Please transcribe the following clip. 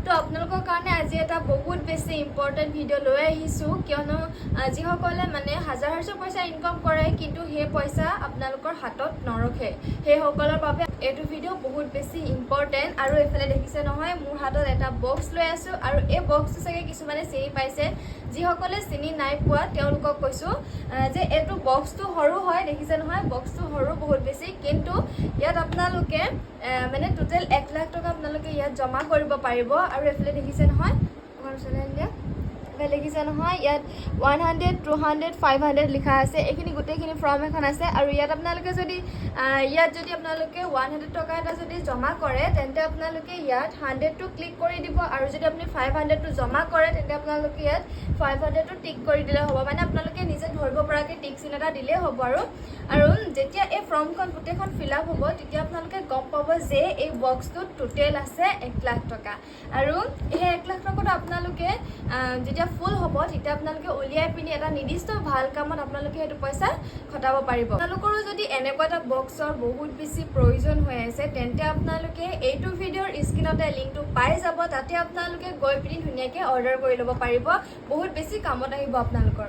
তো আপোনালোকৰ কাৰণে আজি এটা বহুত বেছি ইম্পৰ্টেণ্ট ভিডিঅ' লৈ আহিছোঁ কিয়নো যিসকলে মানে হাজাৰ হাজাৰ পইচা ইনকাম কৰে কিন্তু সেই পইচা আপোনালোকৰ হাতত নৰখে সেইসকলৰ বাবে এইটো ভিডিঅ' বহুত বেছি ইম্পৰ্টেণ্ট আৰু এইফালে দেখিছে নহয় মোৰ হাতত এটা বক্স লৈ আছোঁ আৰু এই বক্সটো চাগে কিছুমানে চিনি পাইছে যিসকলে চিনি নাই পোৱা তেওঁলোকক কৈছোঁ যে এইটো বক্সটো সৰু হয় দেখিছে নহয় বক্সটো সৰু বহুত বেছি কিন্তু ইয়াত আপোনালোকে মানে টোটেল 1 লাখ টকা আপোনালোকে ইয়াত জমা কৰিব পাৰিব আৰু এফালে দেখিছে নহয় লিখিছে নহয় ইয়াত 100 200 500 লিখা আছে এইখিনি গোটেইখিনি ফৰ্ম এখন আছে আৰু ইয়াত আপোনালোকে যদি আপোনালোকে 100 টকা এটা যদি জমা কৰে তেন্তে আপোনালোকে ইয়াত 100 টো ক্লিক কৰি দিব আৰু যদি আপুনি 500 টো জমা কৰে তেন্তে আপোনালোকে ইয়াত 500 টো টিক কৰি দিলে হ'ব মানে আপোনালোকে নিজে ধৰিব পৰাকৈ টিক চিন এটা দিলে হ'ব আৰু যেতিয়া এই ফৰ্মখন গোটেইখন ফিল আপ হ'ব তেতিয়া আপোনালোকে গম পাব যে এই বক্সটোত টোটেল আছে 1 লাখ টকা আৰু এই 1 লাখ টকাটো আপোনালোকে যেতিয়া ফুল হ'ব তেতিয়া আপোনালোকে উলিয়াই পিনি এটা নিৰ্দিষ্ট ভাল কামত আপোনালোকে সেইটো পইচা খটাব পাৰিব আপোনালোকৰো যদি এনেকুৱা এটা বক্সৰ বহুত বেছি প্ৰয়োজন হৈ আছে তেন্তে আপোনালোকে এইটো ভিডিঅ'ৰ স্ক্ৰীনতে লিংকটো পাই যাব তাতে আপোনালোকে গৈ পিনি ধুনীয়াকৈ অৰ্ডাৰ কৰি ল'ব পাৰিব বহুত বেছি কামত আহিব আপোনালোকৰ